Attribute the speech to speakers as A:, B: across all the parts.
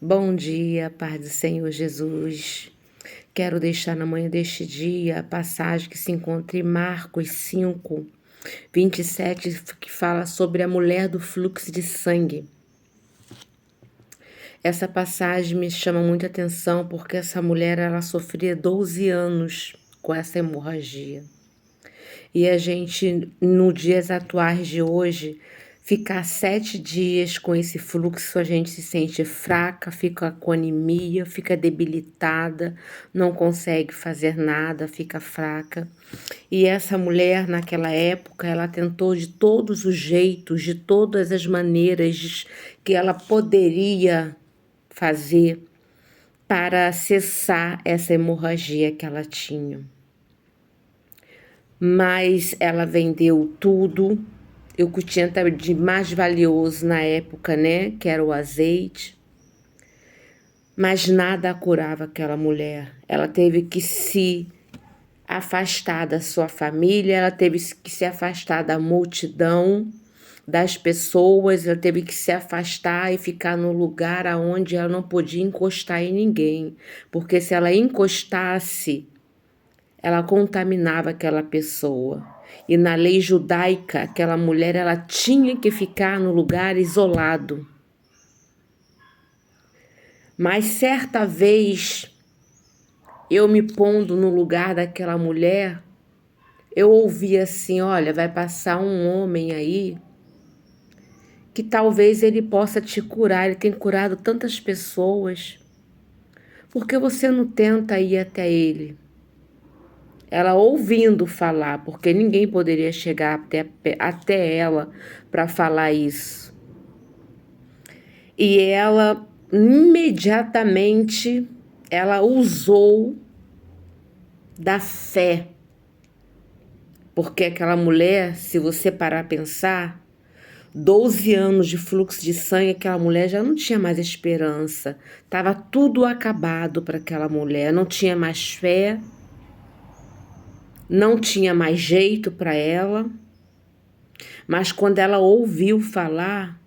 A: Bom dia, paz do Senhor Jesus. Quero deixar na manhã deste dia a passagem que se encontra em Marcos 5, 27, que fala sobre a mulher do fluxo de sangue. Essa passagem me chama muita atenção porque essa mulher ela sofria 12 anos com essa hemorragia. E a gente, nos dias atuais de hoje, ficar 7 dias com esse fluxo, a gente se sente fraca, fica com anemia, fica debilitada, não consegue fazer nada, fica fraca. E essa mulher, naquela época, ela tentou de todos os jeitos, de todas as maneiras que ela poderia fazer para cessar essa hemorragia que ela tinha. Mas ela vendeu tudo, o que tinha de mais valioso na época, né, que era o azeite. Mas nada a curava aquela mulher. Ela teve que se afastar da sua família, ela teve que se afastar da multidão, das pessoas, ela teve que se afastar e ficar no lugar aonde ela não podia encostar em ninguém, porque se ela encostasse, ela contaminava aquela pessoa. E na lei judaica, aquela mulher ela tinha que ficar no lugar isolado. Mas certa vez, eu me pondo no lugar daquela mulher, eu ouvi assim, olha, vai passar um homem aí que talvez ele possa te curar, ele tem curado tantas pessoas. Por que você não tenta ir até ele? Ela ouvindo falar, porque ninguém poderia chegar até ela para falar isso. E ela, imediatamente, ela usou da fé. Porque aquela mulher, se você parar a pensar, 12 anos de fluxo de sangue, aquela mulher já não tinha mais esperança. Estava tudo acabado para aquela mulher, não tinha mais fé, não tinha mais jeito para ela. Mas quando ela ouviu falar,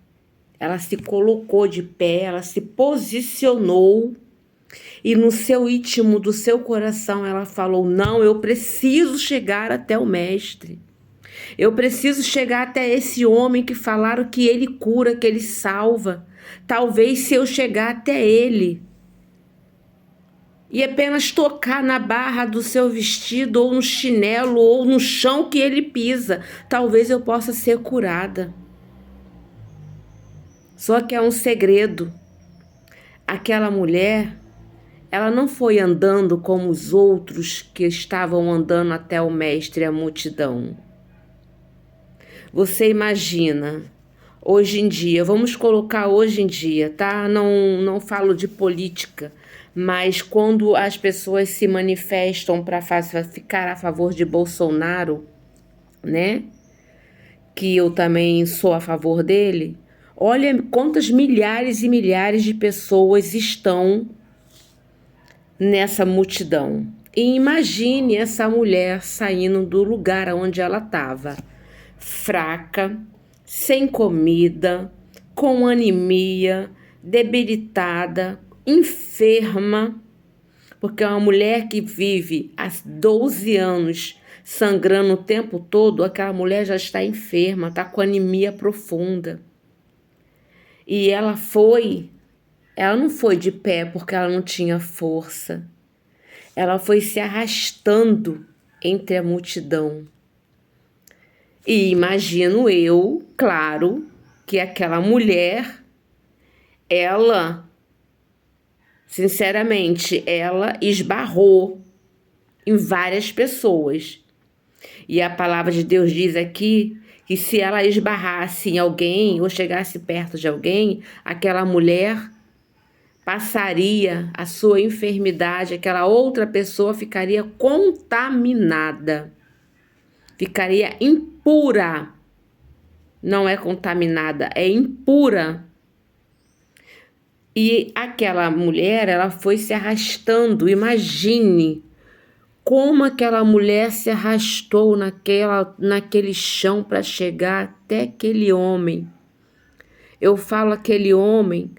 A: ela se colocou de pé, ela se posicionou e no seu íntimo do seu coração ela falou, não, eu preciso chegar até o mestre. Eu preciso chegar até esse homem que falaram que ele cura, que ele salva. Talvez se eu chegar até ele e apenas tocar na barra do seu vestido, ou no chinelo, ou no chão que ele pisa, talvez eu possa ser curada. Só que é um segredo. Aquela mulher, ela não foi andando como os outros que estavam andando até o mestre, a multidão. Você imagina, hoje em dia, vamos colocar hoje em dia, tá? Não falo de política, mas quando as pessoas se manifestam para ficar a favor de Bolsonaro, né? Que eu também sou a favor dele. Olha quantas milhares e milhares de pessoas estão nessa multidão. E imagine essa mulher saindo do lugar onde ela estava, fraca, sem comida, com anemia, debilitada, enferma, porque é uma mulher que vive há 12 anos sangrando o tempo todo, aquela mulher já está enferma, está com anemia profunda. E ela não foi de pé porque ela não tinha força. Ela foi se arrastando entre a multidão. E imagino eu, claro, que aquela mulher, ela, sinceramente, ela esbarrou em várias pessoas. E a palavra de Deus diz aqui que se ela esbarrasse em alguém ou chegasse perto de alguém, aquela mulher passaria a sua enfermidade, aquela outra pessoa ficaria contaminada, ficaria impura. Não é contaminada, é impura. E aquela mulher, ela foi se arrastando. Imagine como aquela mulher se arrastou naquele chão para chegar até aquele homem. Eu falo aquele homem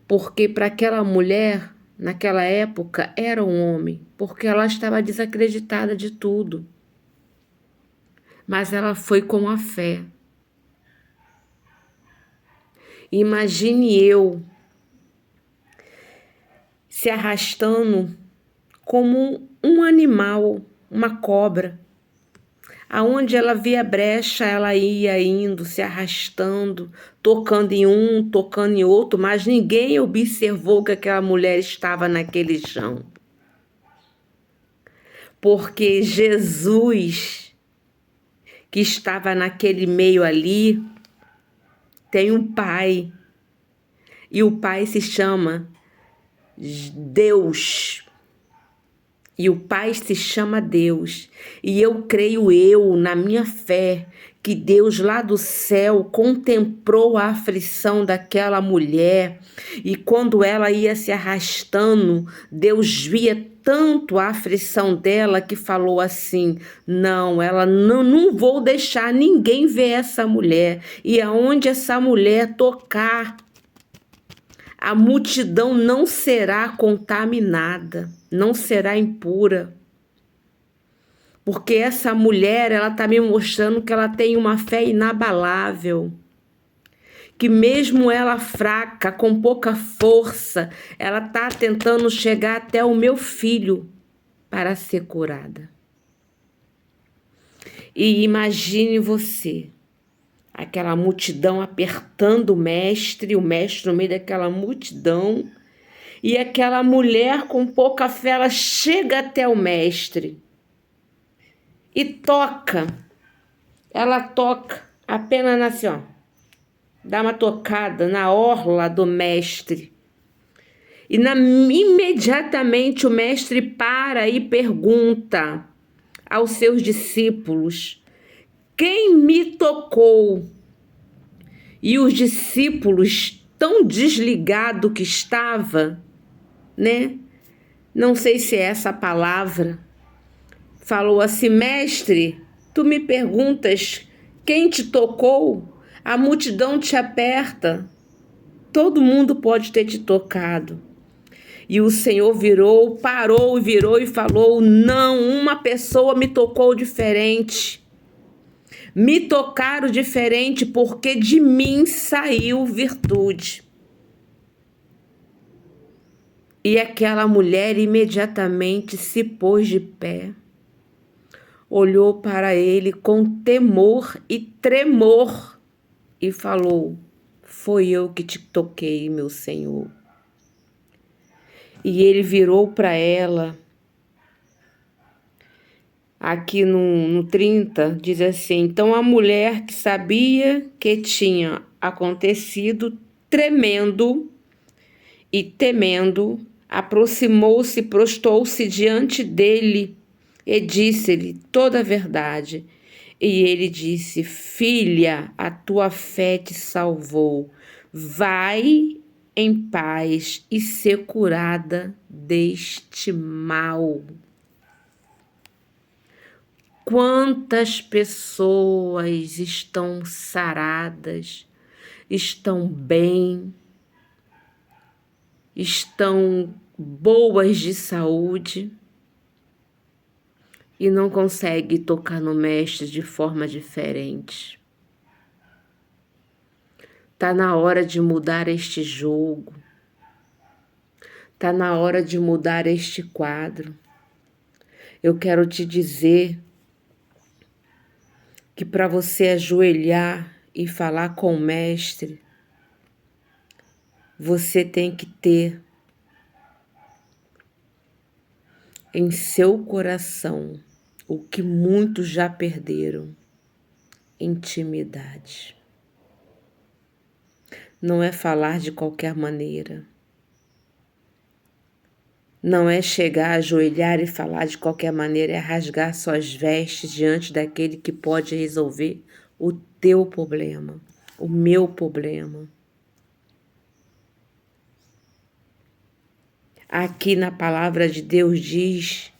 A: Porque para aquela mulher, naquela época, era um homem, porque ela estava desacreditada de tudo. Mas ela foi com a fé. Imagine eu se arrastando como um animal, uma cobra. Aonde ela via brecha, ela ia indo, se arrastando, tocando em um, tocando em outro, mas ninguém observou que aquela mulher estava naquele chão. Porque Jesus, que estava naquele meio ali, tem um pai, e o pai se chama Deus. E o Pai se chama Deus. E eu creio, na minha fé, que Deus lá do céu contemplou a aflição daquela mulher. E quando ela ia se arrastando, Deus via tanto a aflição dela que falou assim: não, ela não vou deixar ninguém ver essa mulher. E aonde essa mulher tocar, a multidão não será contaminada, não será impura. Porque essa mulher, ela está me mostrando que ela tem uma fé inabalável. Que mesmo ela fraca, com pouca força, ela está tentando chegar até o meu filho para ser curada. E imagine você, aquela multidão apertando o mestre no meio daquela multidão, e aquela mulher com pouca fé, ela chega até o mestre e toca. Ela toca apenas assim, ó, dá uma tocada na orla do mestre. E imediatamente o mestre para e pergunta aos seus discípulos: quem me tocou? E os discípulos, tão desligado que estava, né? Não sei se é essa palavra. Falou assim: mestre, tu me perguntas quem te tocou? A multidão te aperta. Todo mundo pode ter te tocado. E o Senhor parou e virou e falou: não, uma pessoa me tocou diferente. Me tocaram diferente porque de mim saiu virtude. E aquela mulher imediatamente se pôs de pé, olhou para ele com temor e tremor e falou: foi eu que te toquei, meu Senhor. E ele virou para ela, aqui no 30, diz assim: então a mulher que sabia que tinha acontecido, tremendo e temendo, aproximou-se, prostou-se diante dele e disse-lhe toda a verdade. E ele disse: filha, a tua fé te salvou. Vai em paz e ser curada deste mal. Quantas pessoas estão saradas, estão bem, estão boas de saúde e não conseguem tocar no mestre de forma diferente. Tá na hora de mudar este jogo. Tá na hora de mudar este quadro. Eu quero te dizer que para você ajoelhar e falar com o mestre, você tem que ter em seu coração o que muitos já perderam: intimidade. Não é falar de qualquer maneira. Não é chegar, ajoelhar e falar de qualquer maneira, é rasgar suas vestes diante daquele que pode resolver o teu problema, o meu problema. Aqui na palavra de Deus diz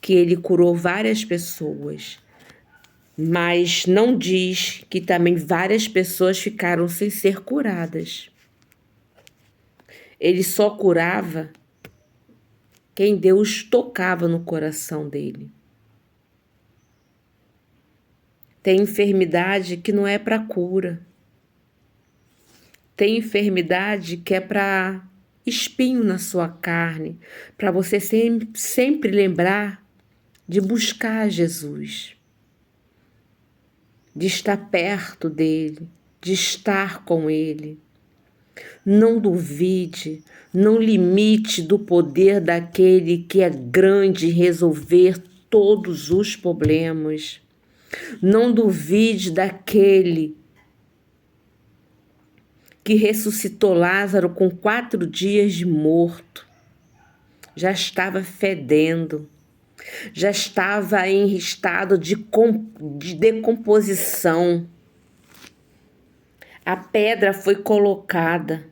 A: que ele curou várias pessoas, mas não diz que também várias pessoas ficaram sem ser curadas. Ele só curava quem Deus tocava no coração dele. Tem enfermidade que não é para cura. Tem enfermidade que é para espinho na sua carne, para você sempre lembrar de buscar Jesus, de estar perto dele, de estar com ele. Não duvide, não limite do poder daquele que é grande em resolver todos os problemas. Não duvide daquele que ressuscitou Lázaro com 4 dias de morto. Já estava fedendo, já estava em estado de decomposição. A pedra foi colocada.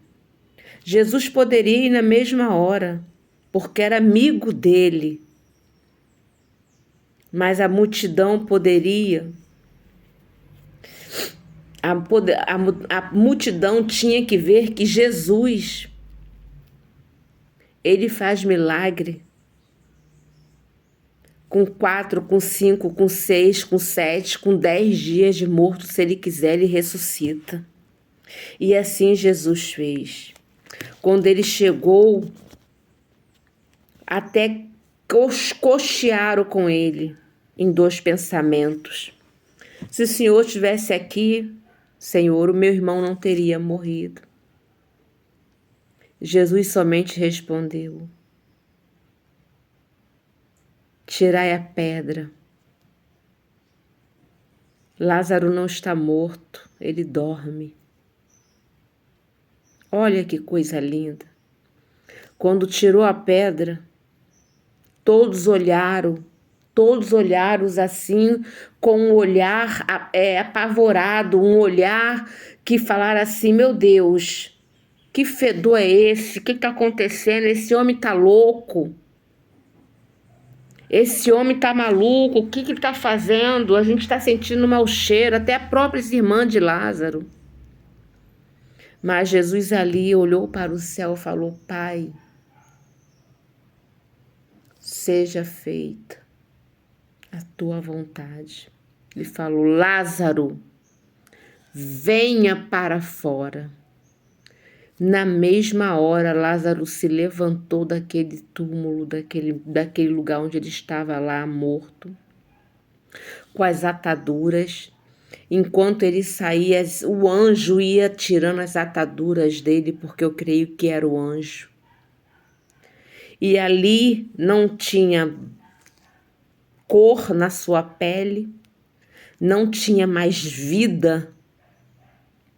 A: Jesus poderia ir na mesma hora, porque era amigo dele. Mas a multidão poderia. A multidão tinha que ver que Jesus, ele faz milagre com 4, com 5, com 6, com 7, com 10 dias de morto. Se ele quiser, ele ressuscita. E assim Jesus fez. Quando ele chegou, até cochearam com ele em 2 pensamentos. Se o Senhor estivesse aqui, Senhor, o meu irmão não teria morrido. Jesus somente respondeu: tirai a pedra. Lázaro não está morto, ele dorme. Olha que coisa linda. Quando tirou a pedra, todos olharam assim, com um olhar apavorado, um olhar que falaram assim: meu Deus, que fedor é esse? O que está acontecendo? Esse homem está louco. Esse homem está maluco. O que ele está fazendo? A gente está sentindo mau cheiro, até a própria irmã de Lázaro. Mas Jesus ali olhou para o céu e falou: Pai, seja feita a tua vontade. Ele falou: Lázaro, venha para fora. Na mesma hora, Lázaro se levantou daquele túmulo, daquele lugar onde ele estava lá morto, com as ataduras. Enquanto ele saía, o anjo ia tirando as ataduras dele, porque eu creio que era o anjo. E ali não tinha cor na sua pele, não tinha mais vida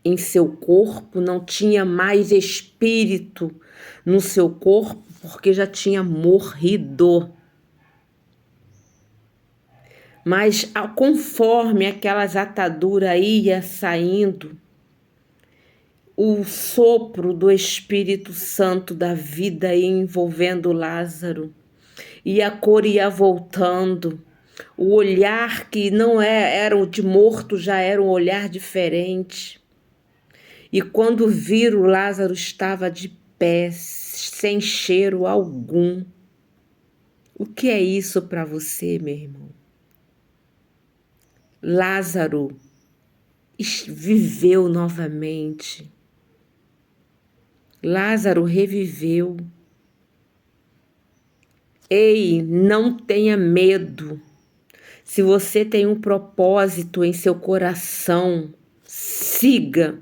A: em seu corpo, não tinha mais espírito no seu corpo, porque já tinha morrido. Mas conforme aquelas ataduras ia saindo, o sopro do Espírito Santo da vida ia envolvendo Lázaro, e a cor ia voltando. O olhar que não era o de morto já era um olhar diferente. E quando viram, Lázaro estava de pé, sem cheiro algum. O que é isso para você, meu irmão? Lázaro viveu novamente. Lázaro reviveu. Ei, não tenha medo. Se você tem um propósito em seu coração, siga.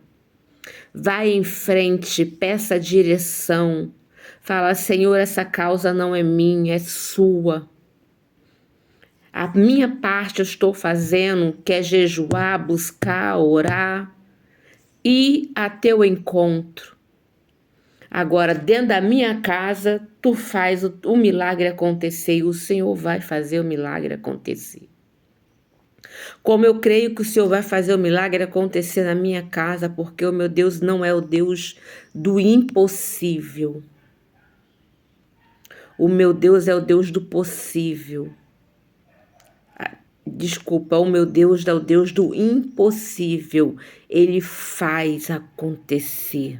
A: Vai em frente, peça direção. Fala: Senhor, essa causa não é minha, é sua. A minha parte eu estou fazendo, que é jejuar, buscar, orar, ir a teu encontro. Agora, dentro da minha casa, tu faz o milagre acontecer, e o Senhor vai fazer o milagre acontecer. Como eu creio que o Senhor vai fazer o milagre acontecer na minha casa, porque o meu Deus não é o Deus do impossível. O meu Deus é o Deus do possível. Desculpa, o meu Deus é o Deus do impossível. Ele faz acontecer.